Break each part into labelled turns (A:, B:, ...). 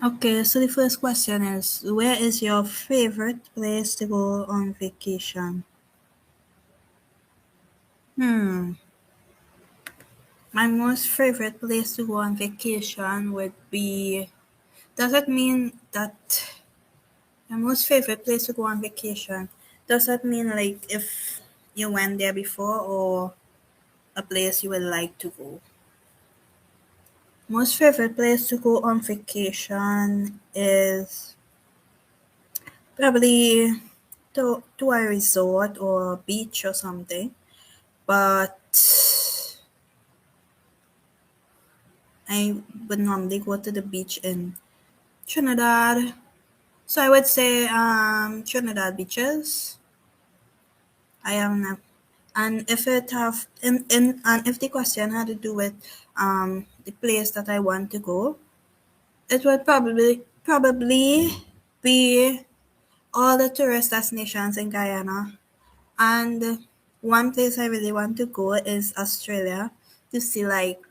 A: Okay, so the first question is, where is your favorite place to go on vacation? Hmm, my most favorite place to go on vacation would be. Does it mean that my most favorite place to go on vacation? Does that mean like if you went there before or a place you would like to go? Most favorite place to go on vacation is probably to a resort or a beach or something. But I would normally go to the beach in Trinidad. So I would say Trinidad beaches. I am and if it have in and if the question had to do with the place that I want to go, it would probably be all the tourist destinations in Guyana. And one place I really want to go is Australia to see like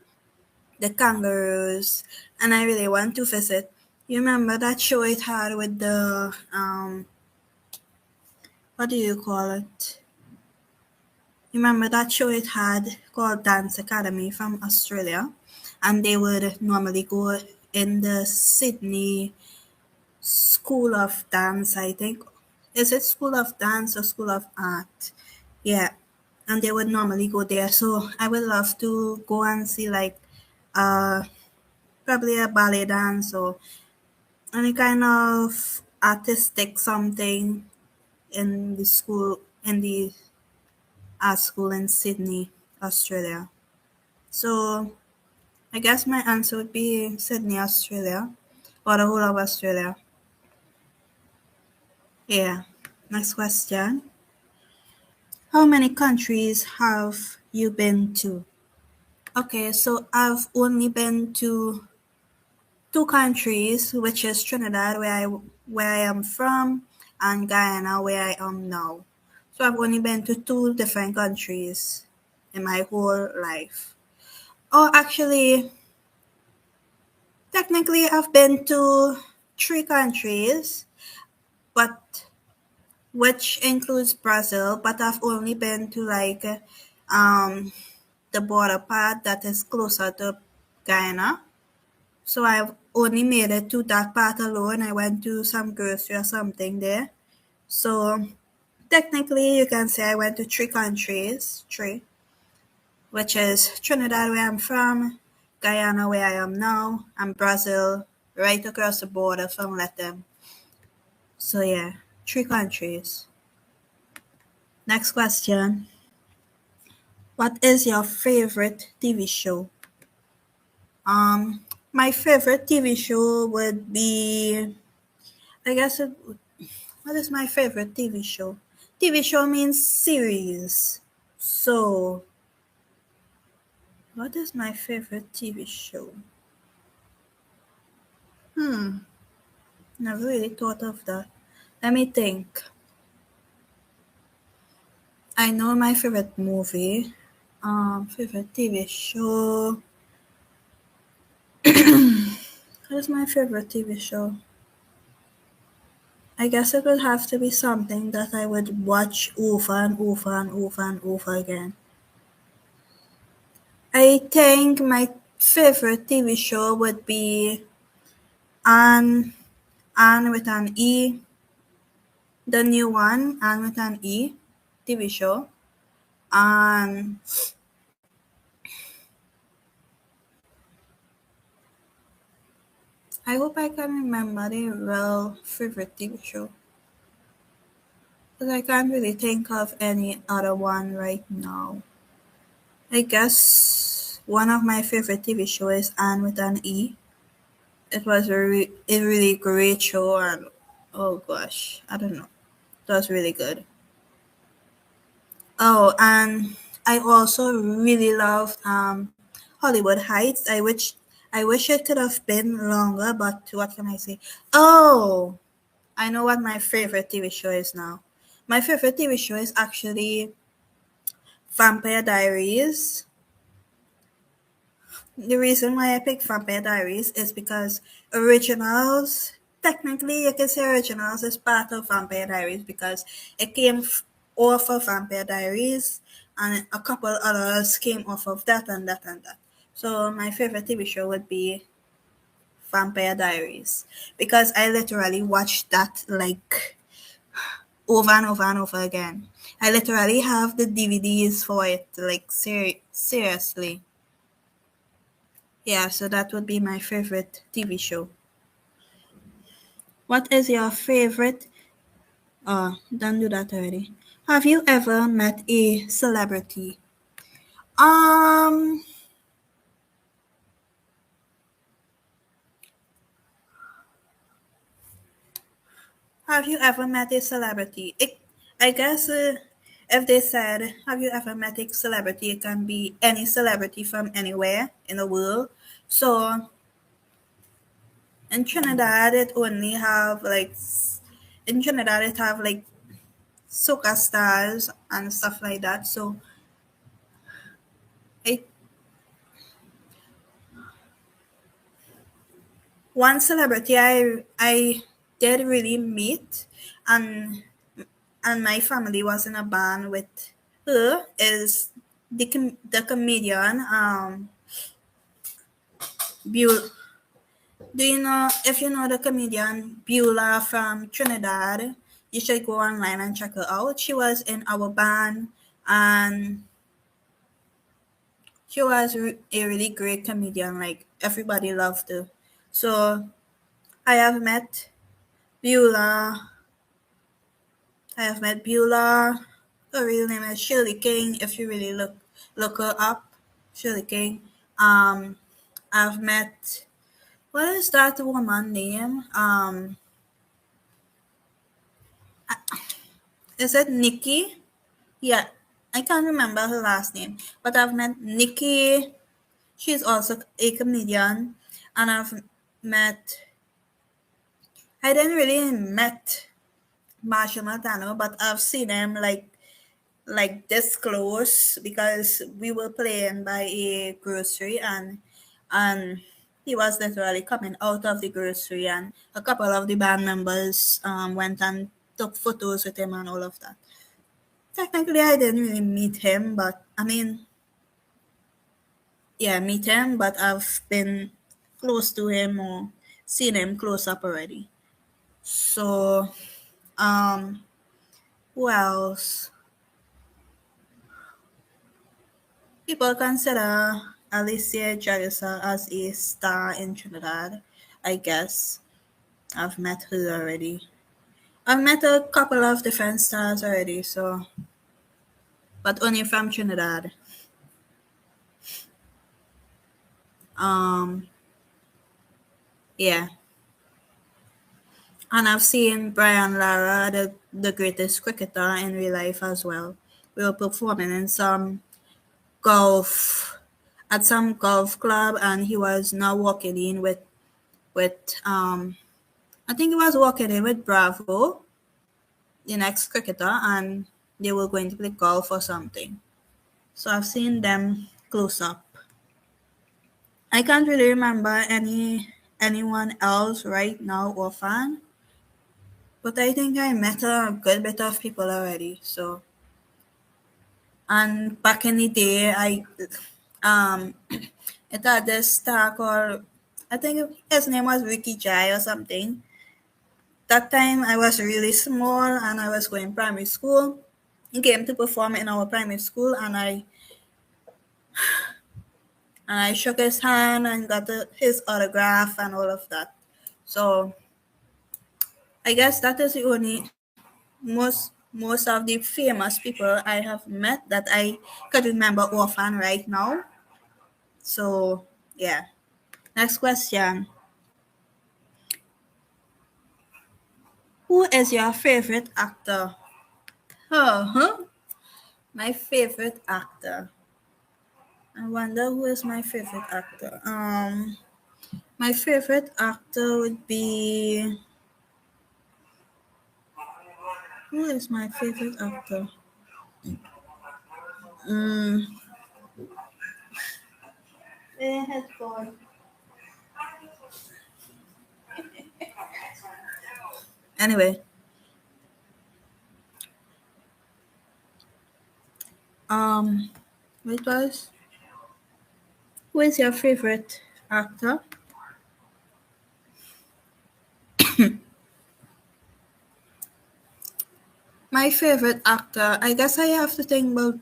A: the kangaroos, and I really want to visit. You remember that show it had with the what do you call it? You remember that show it had called Dance Academy from Australia, and they would normally go in the Sydney School of Dance, I think. Is it School of Dance or School of Art? Yeah, and they would normally go there. So I would love to go and see like uh probably a ballet dance or any kind of artistic something in the school in the art school in Sydney, Australia. So I guess my answer would be Sydney, Australia, or the whole of Australia. Yeah. Next question. How many countries have you been to? Okay, so I've only been to two countries, which is Trinidad, where I am from, and Guyana, where I am now. So I've only been to two different countries in my whole life. Oh, actually, technically, I've been to three countries, but which includes Brazil, but I've only been to like the border part that is closer to Guyana. So I've only made it to that part alone. I went to some grocery or something there. So technically, you can say I went to three countries, three, which is Trinidad, where I'm from, Guyana, where I am now, and Brazil, right across the border from Latin. So yeah, three countries. Next question. What is your favorite TV show? My favorite TV show would be, I guess what is my favorite TV show? TV show means series. So, what is my favorite TV show? Hmm, never really thought of that. Let me think. I know my favorite movie. Favorite TV show. What is my favorite TV show? I guess it would have to be something that I would watch over and over and over and over again. I think my favorite TV show would be Anne, Anne with an E, the new one, Anne with an E TV show. And I hope I can remember the real favorite TV show. But I can't really think of any other one right now. I guess one of my favorite TV show is Anne with an E. It was a really great show, and oh gosh, I don't know. It was really good. Oh, and I also really loved Hollywood Heights. I wish it could have been longer, but what can I say? Oh, I know what my favorite TV show is now. My favorite TV show is actually Vampire Diaries. The reason why I picked Vampire Diaries is because originals, technically you can say originals is part of Vampire Diaries because it came off of Vampire Diaries and a couple others came off of that and that and that. So my favorite TV show would be Vampire Diaries because I literally watched that like over and over and over again. I literally have the DVDs for it, like seriously. Yeah, so that would be my favorite TV show. What is your favorite? Don't do that already. Have you ever met a celebrity? Um, have you ever met a celebrity? I guess if they said, have you ever met a celebrity? It can be any celebrity from anywhere in the world. So in Trinidad, it only have in Trinidad it have like soca stars and stuff like that. So I one celebrity I did really meet, and my family was in a band with her is the comedian Beulah. Do you know if you know the comedian Beulah from Trinidad? You should go online and check her out. She was in our band and she was a really great comedian. Like everybody loved her. So I have met Beulah I have met Beulah. Her real name is Shirley King. If you really look her up, Shirley King. Um, I've met what is that woman name? Is it Nikki? Yeah, I can't remember her last name, but I've met Nikki. She's also a comedian, and I've met. I didn't really met Marshall Montano, but I've seen him like this close because we were playing by a grocery and he was literally coming out of the grocery and a couple of the band members went and took photos with him and all of that. Technically I didn't really meet him, but I mean, yeah, meet him, but I've been close to him or seen him close up already. So um who else? People consider Alicia Jarissa as a star in Trinidad. I guess I've met her already. I've met a couple of different stars already, so but only from Trinidad. Um, yeah, and I've seen Brian Lara, the greatest cricketer in real life as well. We were performing in golf some golf club, and he was now walking in with I think he was walking in with Bravo, the next cricketer, and they were going to play golf or something. So I've seen them close up. I can't really remember anyone else right now offhand, but I think I met a good bit of people already. So and back in the day, um it had this star called I think his name was Ricky Jai or something. That time I was really small and I was going primary school. He came to perform in our primary school and I shook his hand and got his autograph and all of that. So I guess that is the only most of the famous people I have met that I could remember offhand right now. So yeah. Next question. Who is your favorite actor? Huh? My favorite actor. I wonder who is my favorite actor. My favorite actor would be who is my favorite actor? Mm, headphone. Anyway, um, it was. Who is your favorite actor? My favorite actor, I guess I have to think about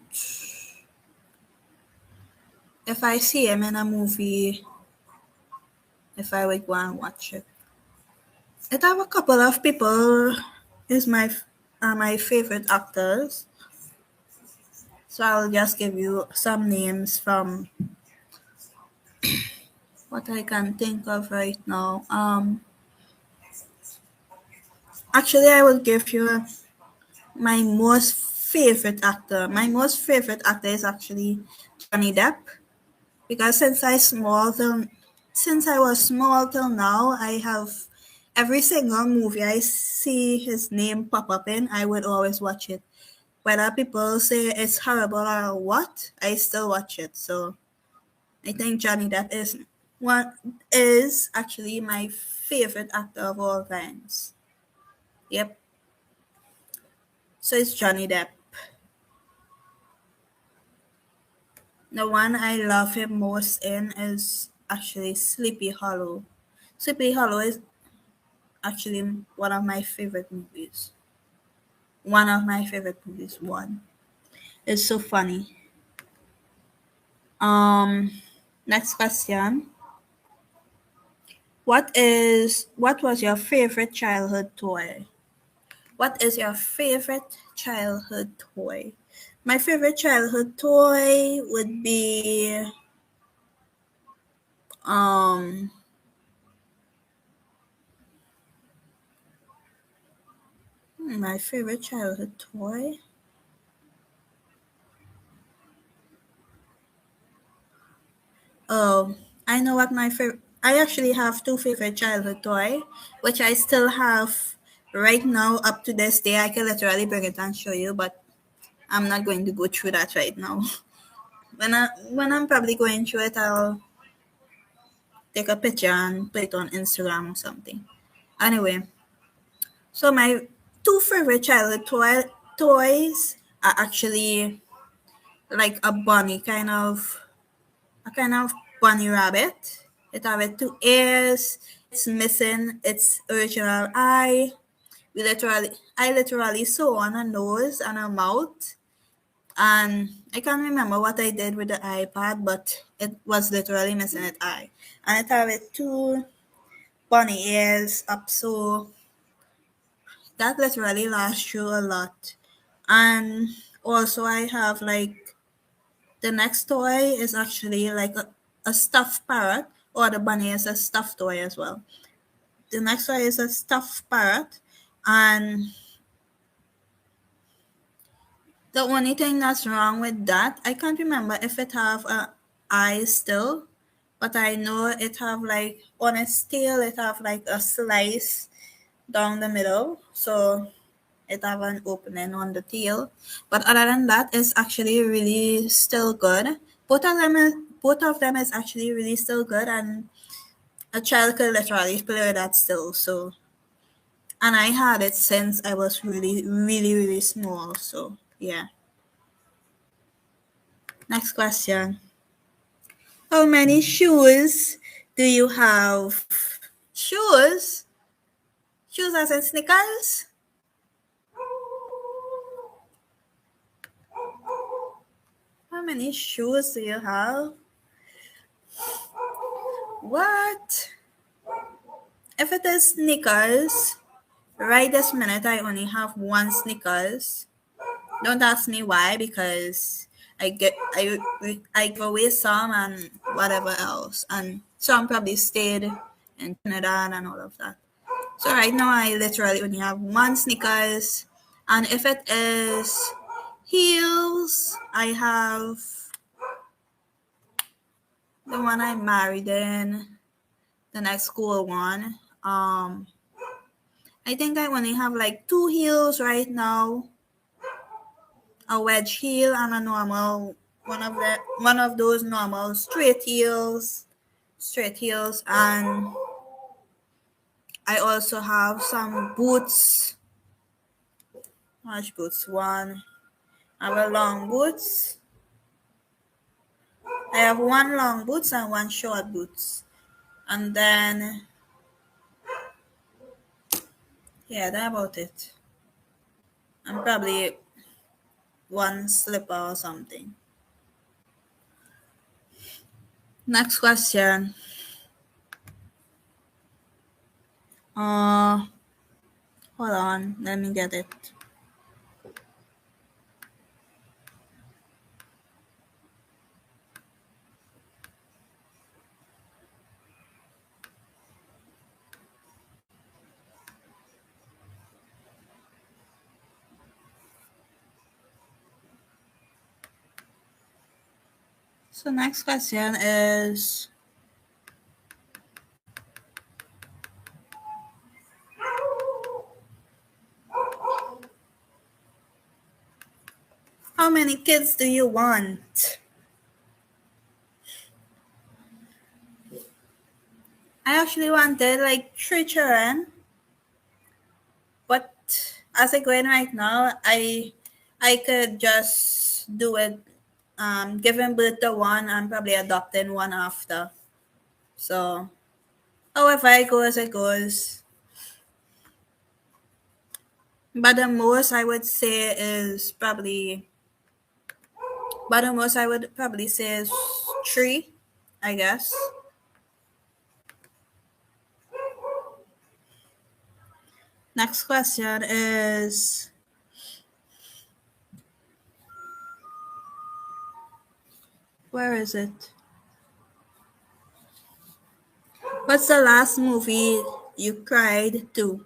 A: if I see him in a movie, if I would go and watch it. It have a couple of people is my favorite actors. So I'll just give you some names from what I can think of right now. Actually, I will give you my most favorite actor. My most favorite actor is actually Johnny Depp because since I was small till now, I have every single movie I see his name pop up in, I would always watch it. Whether people say it's horrible or what, I still watch it. So I think Johnny Depp is actually my favorite actor of all times. Yep. So it's Johnny Depp. The one I love him most in is actually Sleepy Hollow. Sleepy Hollow is actually one of my favorite movies. One of my favorite movies. One. It's so funny. Um Next question. What was your favorite childhood toy? What is your favorite childhood toy? My favorite childhood toy would be um my favorite childhood toy. Oh, I know what my favorite. I actually have two favorite childhood toy, which I still have right now up to this day. I can literally bring it and show you, but I'm not going to go through that right now. When I'm probably going through it, I'll take a picture and put it on Instagram or something. Anyway, so my two favorite toys are actually like a kind of bunny rabbit. It have two ears. It's missing its original eye. I literally sew on a nose and a mouth. And I can't remember what I did with the iPad, but it was literally missing its eye. And it have two bunny ears up, so that literally lasts you a lot. And also, I have like the next toy is actually like a stuffed parrot, or the bunny is a stuffed toy as well. The next toy is a stuffed parrot, and the only thing that's wrong with that, I can't remember if it have a eye still, but I know it have like on its tail it have like a slice down the middle, so it have an opening on the tail. But other than that, it's actually really still good. Both of them is actually really still good, and a child could literally play with that still. So, and I had it since I was really, really, really small. So, yeah. Next question. How many shoes do you have? Shoes? Shoes as in sneakers? How many shoes do you have? What? If it is sneakers, right this minute I only have one Snickers. Don't ask me why, because I give away some and whatever else, and some probably stayed in Trinidad and all of that. So right now I literally only have one Snickers, and if it is heels, I have the one I married in, the next school one. I think I only have like two heels right now, a wedge heel and a normal one of those normal straight heels, and I also have some boots. Much boots? One. I have a long boots. I have one long boots and one short boots, and then yeah, that's about it. And probably one slipper or something. Next question. Uh, Hold on, let me get it. So next question is, how many kids do you want? I actually wanted like 3 children, but as I go in right now, I could just do it, giving birth to one and probably adopting one after. So however it goes, it goes. But the most I would say is probably, but the most I would probably say is three, I guess. Next question is, where is it? What's the last movie you cried to?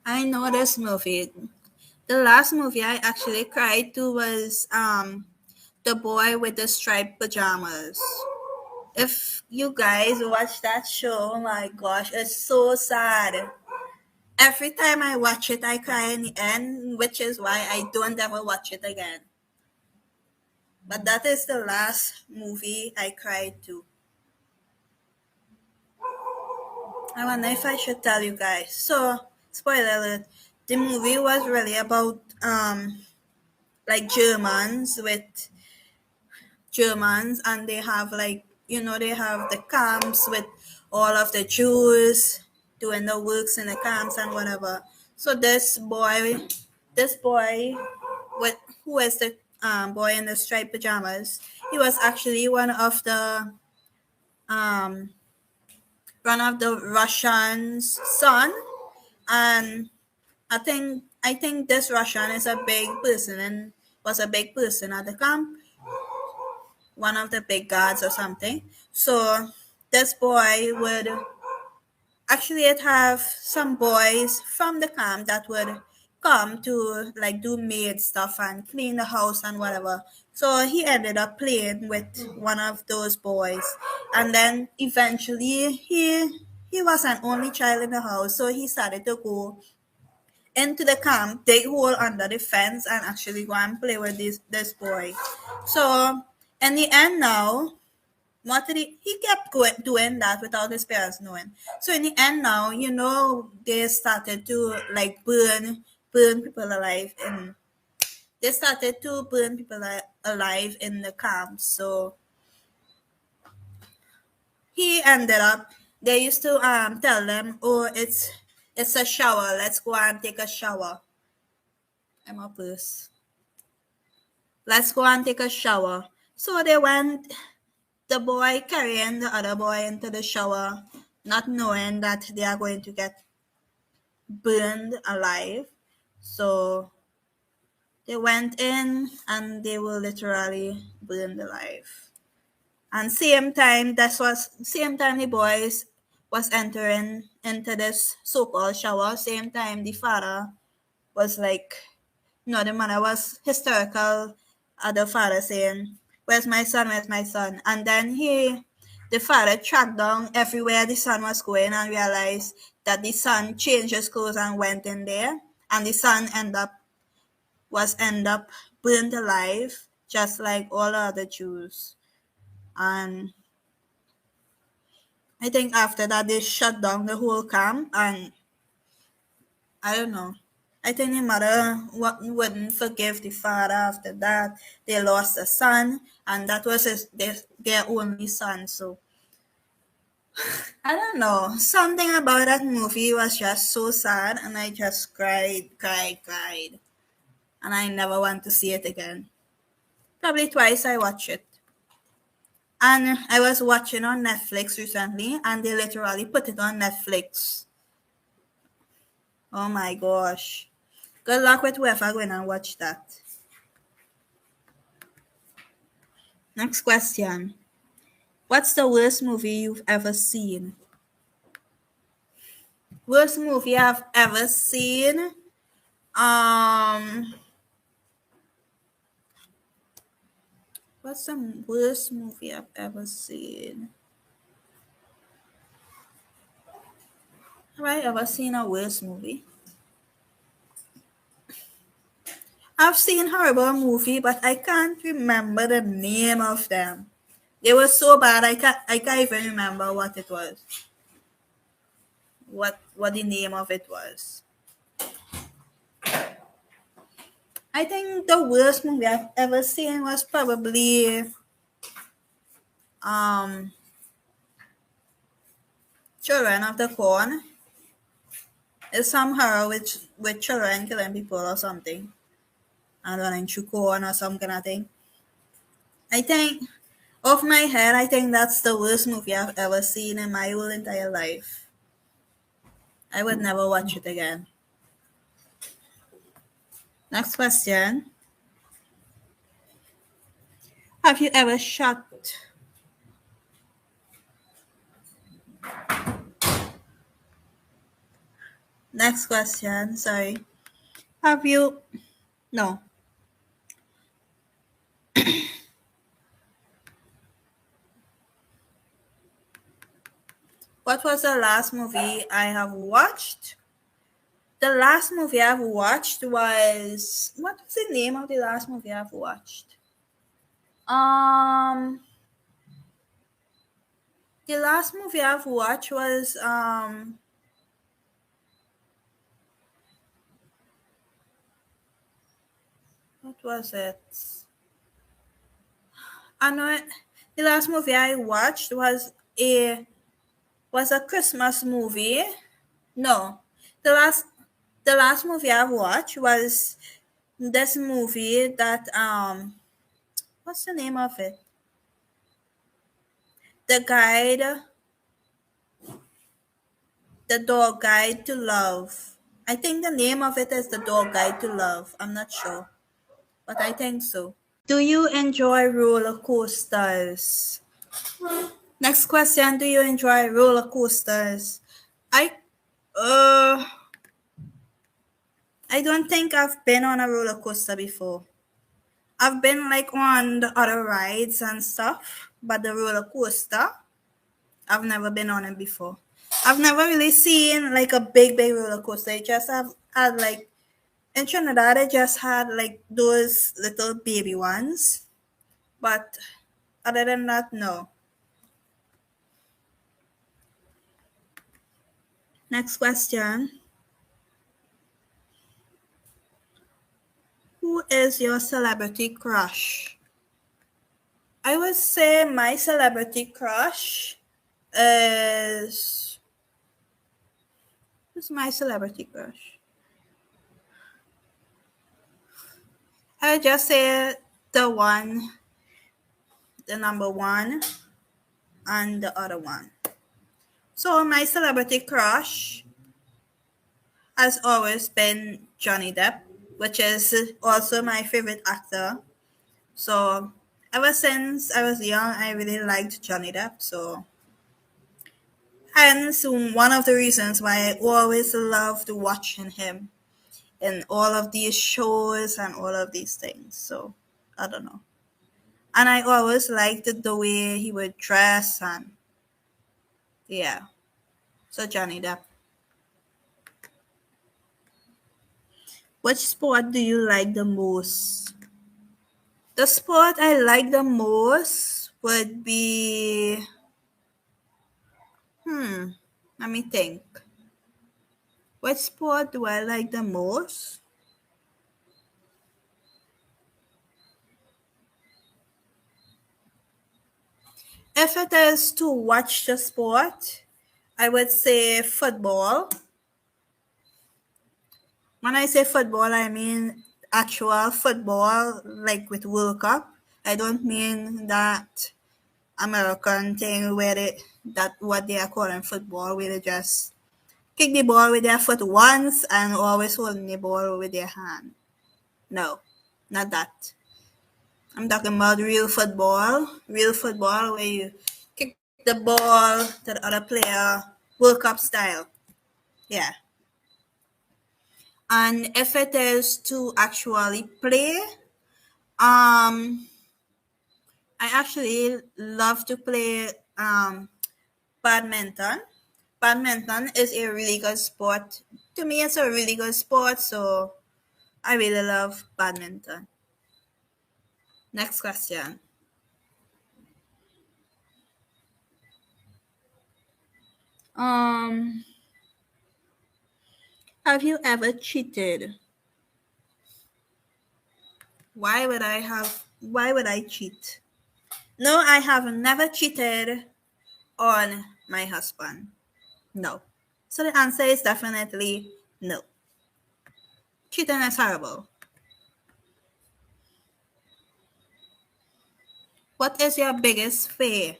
A: I know this movie. The last movie I actually cried to was The Boy with the Striped Pajamas. If you guys watch that show, oh my gosh, it's so sad. Every time I watch it, I cry in the end, which is why I don't ever watch it again. But that is the last movie I cried to. I wonder if I should tell you guys. So, spoiler alert, the movie was really about like Germans, and they have like, they have the camps with all of the Jews doing the works in the camps and whatever. So this boy with who is the boy in the striped pajamas, he was actually um one of the Russians' son, and I think this Russian is a big person and was a big person at the camp, one of the big guards or something. So this boy would actually it have some boys from the camp that would come to like do maid stuff and clean the house and whatever. So he ended up playing with one of those boys, and then eventually he was an only child in the house, so he started to go into the camp, dig hole under the fence, and actually go and play with this boy. So in the end now, what did he kept doing that without his parents knowing. So in the end now, they started to like burn people alive, and they started to burn people alive in the camps. So he ended up. They used to tell them, "Oh, it's a shower. Let's go and take a shower." I'm a puss. Let's go and take a shower. So they went. The boy carrying the other boy into the shower, not knowing that they are going to get burned alive. So they went in and they were literally burned alive. And same time the boys was entering into this so-called shower. Same time the father was like, no, the mother was hysterical at the father saying, "Where's my son? Where's my son?" And then the father tracked down everywhere the son was going and realized that the son changed his clothes and went in there. And the son end up burned alive, just like all other Jews. And I think after that they shut down the whole camp, and I don't know. I think the mother wouldn't forgive the father after that. They lost a son, and that was their only son. So I don't know. Something about that movie was just so sad, and I just cried, cried, cried. And I never want to see it again. Probably twice I watched it. And I was watching on Netflix recently, and they literally put it on Netflix. Oh my gosh. Good luck with whoever going and watch that. Next question. What's the worst movie you've ever seen? Worst movie I've ever seen? Um, what's the worst movie I've ever seen? Have I ever seen a worst movie? I've seen horrible movie, but I can't remember the name of them. They were so bad I can't even remember what it was. What the name of it was. I think the worst movie I've ever seen was probably um Children of the Corn. It's some horror with children killing people or something. And running through corn or some kind of thing. I think off my head I think that's the worst movie I've ever seen in my whole entire life. I would never watch it again. Next question. Have you ever shot Next question, sorry. Have you No. What was the last movie I have watched? The last movie I've watched was what was the name of the last movie I've watched? Um the last movie I've watched was what was it? I know the last movie I watched was a Christmas movie. No. The last the last movie I've watched was this movie that what's the name of it? The guide The Dog Guide to Love. I think the name of it is The Dog Guide to Love. I'm not sure, but I think so. Do you enjoy roller coasters? Next question, do you enjoy roller coasters? I uh I don't think I've been on a roller coaster before. I've been like on the other rides and stuff, but the roller coaster, I've never been on it before. I've never really seen like a big roller coaster. I just have had like in Trinidad, I just had like those little baby ones, but other than that, no. Next question. Who is your celebrity crush? I would say my celebrity crush is. Who's my celebrity crush? I would just say the one, the number one, and the other one. So my celebrity crush has always been Johnny Depp, which is also my favorite actor. So ever since I was young, I really liked Johnny Depp. So hence one of the reasons why I always loved watching him in all of these shows and all of these things. So I don't know. And I always liked the way he would dress and yeah. So Johnny Depp. Which sport do you like the most? The sport I like the most would be let me think. What sport do I like the most? If it is to watch the sport, I would say football. When I say football, I mean actual football, like with World Cup. I don't mean that American thing where that what they are calling football, where they just kick the ball with their foot once and always holding the ball with their hand. No, not that. I'm talking about real football where you kick the ball to the other player, World Cup style. Yeah. And if it is to actually play, I actually love to play badminton. Badminton is a really good sport. To me, it's a really good sport, so I really love badminton. Next question. Um, have you ever cheated? Why would I cheat? No, I have never cheated on my husband. No. So the answer is definitely no. Cheating is horrible. What is your biggest fear?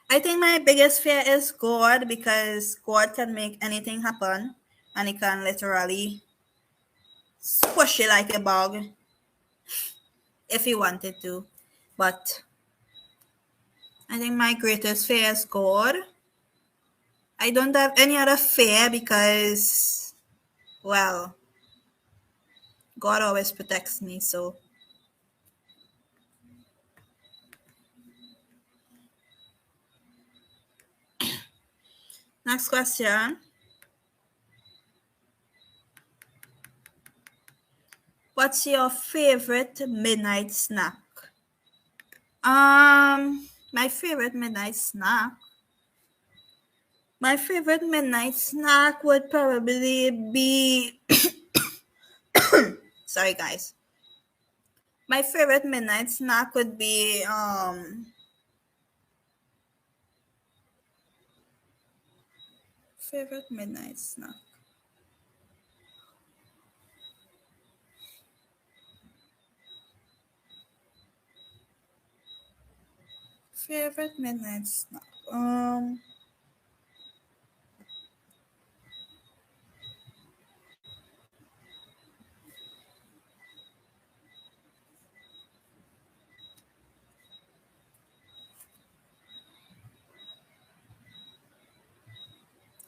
A: I think my biggest fear is God because God can make anything happen and he can literally squish it like a bug if he wanted to. But I think my greatest fear is God. I don't have any other fear because, well, God always protects me. So, next question. What's your favorite midnight snack? My favorite midnight snack. My favorite midnight snack would probably be. Sorry, guys. My favorite midnight snack would be favorite midnight snack. Favorite midnight snack.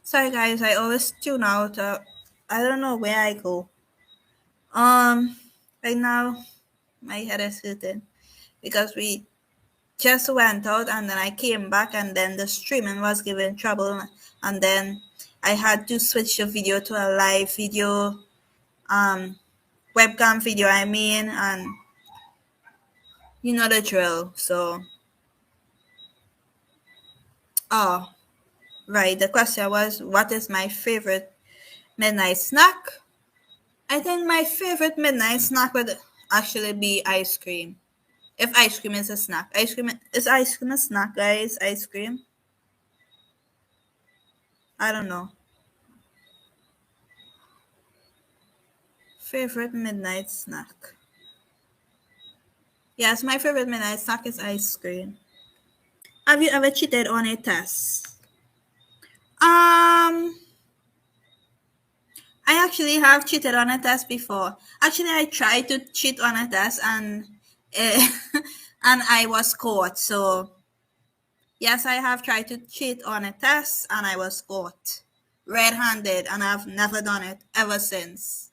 A: Sorry, guys. I always tune out. I don't know where I go. Um, right now my head is hurting because we just went out and then I came back and then the streaming was giving trouble and then I had to switch the video to a live video, um, webcam video. I mean, and you know the drill. So, oh, right. The question was, what is my favorite midnight snack? I think my favorite midnight snack would actually be ice cream. If ice cream is a snack, ice cream a snack, guys? Ice cream? I don't know. Favorite midnight snack. Yes, my favorite midnight snack is ice cream. Have you ever cheated on a test? Um, I actually have cheated on a test before. Actually, I tried to cheat on a test uh, and I was caught. So yes, I have tried to cheat on a test and I was caught red-handed, and I've never done it ever since.